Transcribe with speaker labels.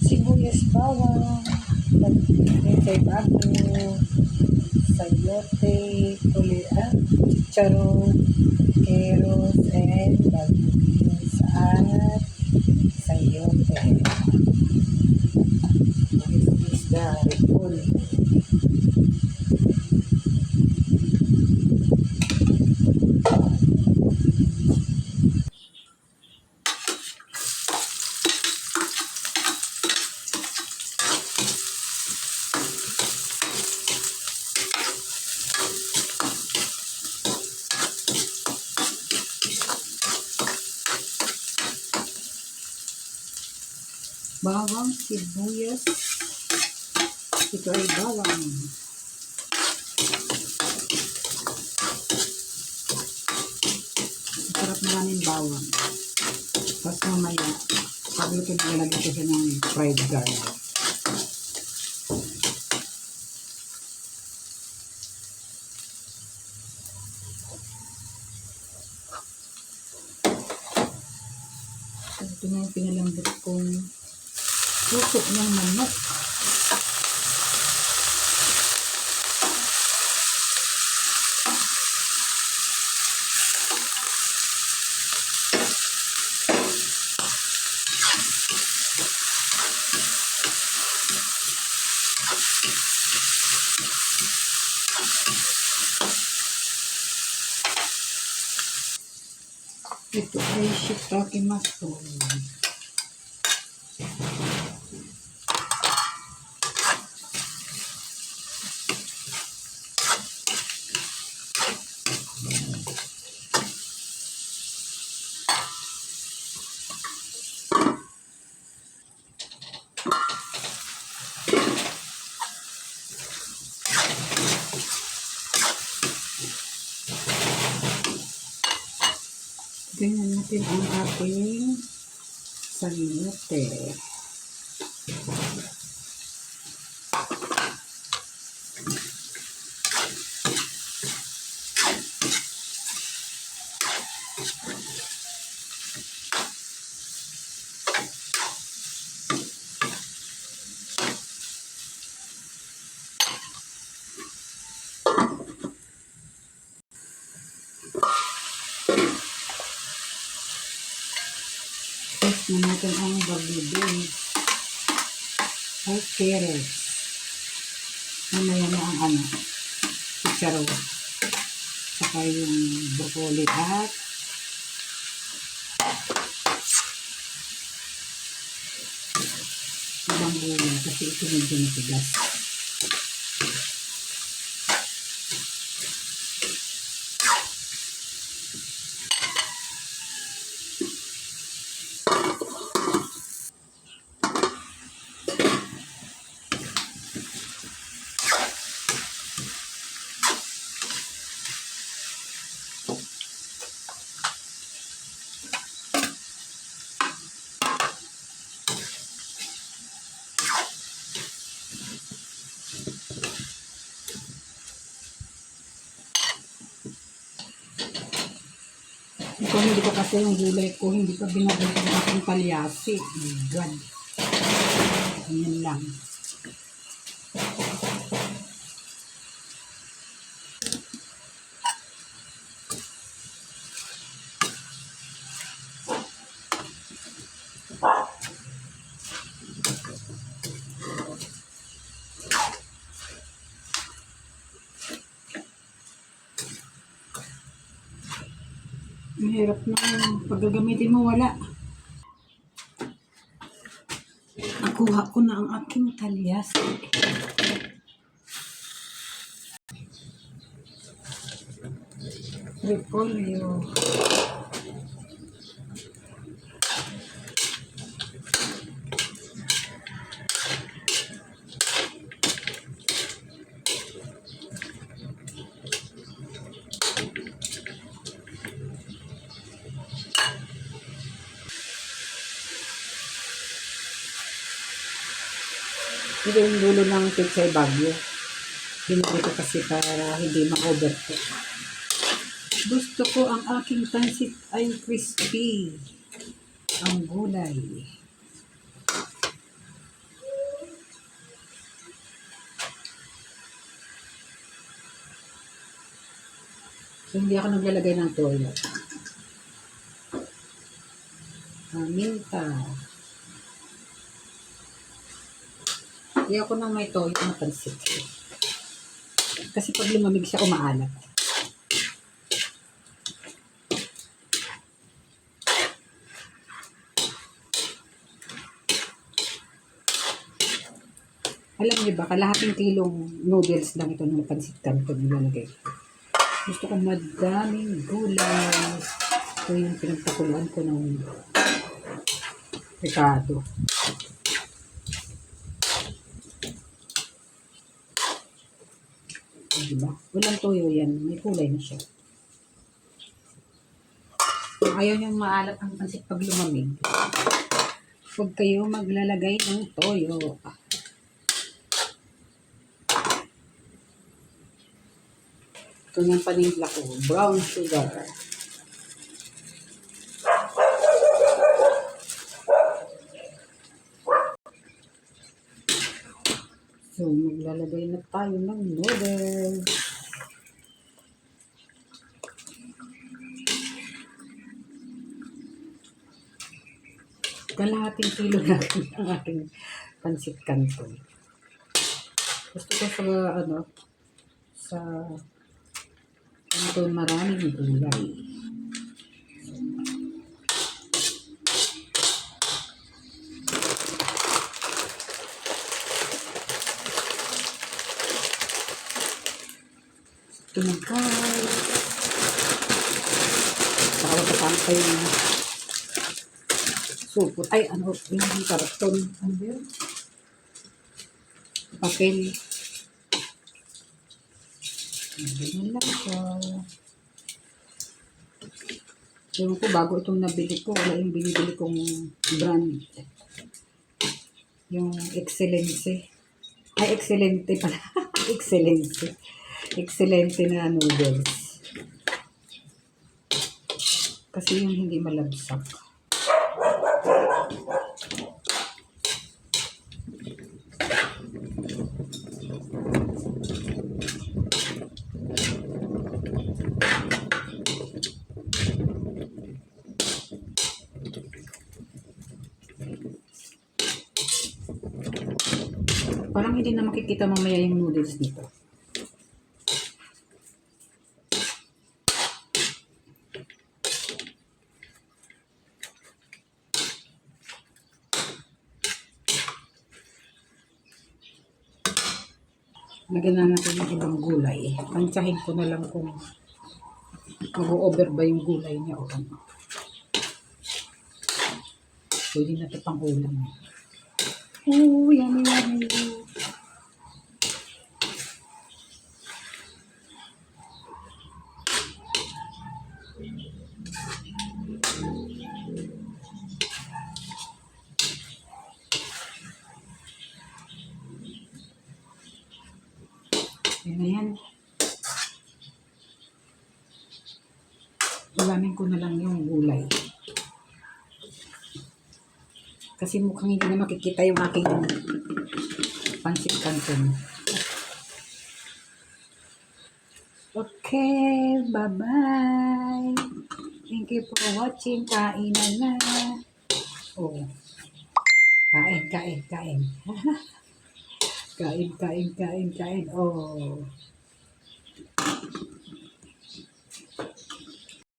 Speaker 1: Sibuyas, bawang, pechay bago, sayote, chicharon, carrots, and bago beans at sayote. This is the ripol. Bawang, sibuyas, ito ay bawang. Sarap maraming bawang. Tapos mamaya, sabi ko nalagay ko siya ng fried garlic. Ito na yung pinalambot kong puso ng manok. Ito ay shiitake mushroom. Tingnan natin ang ating sayote. Test na natin ang bago beans or carrots. Mamaya na ang chicharon. Saka yung broccoli at ibang gulay kasi ito medyo matigas. Kung hindi pa kasi yung gulay ko, hindi pa binabalik ng aking palyasi. Oh my God. Ganyan lang. Mahirap na pag gagamitin mo, wala. Nakuha ko na ang aking talyasi. Repolyo. Ito yung dulo ng pechay bagyo. Binili ko kasi para hindi ma-overcook. Gusto ko ang aking pansit ay crispy. Ang gulay. So, hindi ako naglalagay ng toyo. Minta. Hindi ako nang may toyo na pansit. Kasi pag lumamig siya, umaalat. Alam niyo ba, kalahating kilong noodles lang ito ng pansit canton nilalagay. Gusto ko madaming gulay. Ito yung pinagpakuluan ko ng Ricardo. Diba? Walang toyo yan. May kulay na siya. Kung ayaw niyong maalat ang pansit pag lumamig, huwag kayo maglalagay ng toyo. Ito yung panimpla ko. Brown sugar. So, maglalagay na tayo ng noodles. Kalahating kilo na ang aking pansit canton. Gusto ko sa canton maraming gulay. Tinagkay. Nakawatapan kayo ng supot. Ay, yung karton. Ano yun? Papel. Ganyan lang siya. Ewan ko, bago itong nabili ko, wala yung binibili kong brand. Yung Excellency. Ay, Excelente pala. Excellency. Excelente na noodles. Kasi yung hindi malabsak. Parang hindi na makikita mamaya yung noodles dito. Lagyan na natin ng ibang gulay. Tansyahin ko na lang kung mag-over ba yung gulay niya o ano. Pwede na ito pang ulam. Oh, yummy, yummy. Yan na yan. Ulamin ko na lang yung gulay. Kasi mukhang hindi na makikita yung aking pansit canton. Okay, bye-bye. Thank you for watching. Kain na. Oh. Kain. Kain. Oh.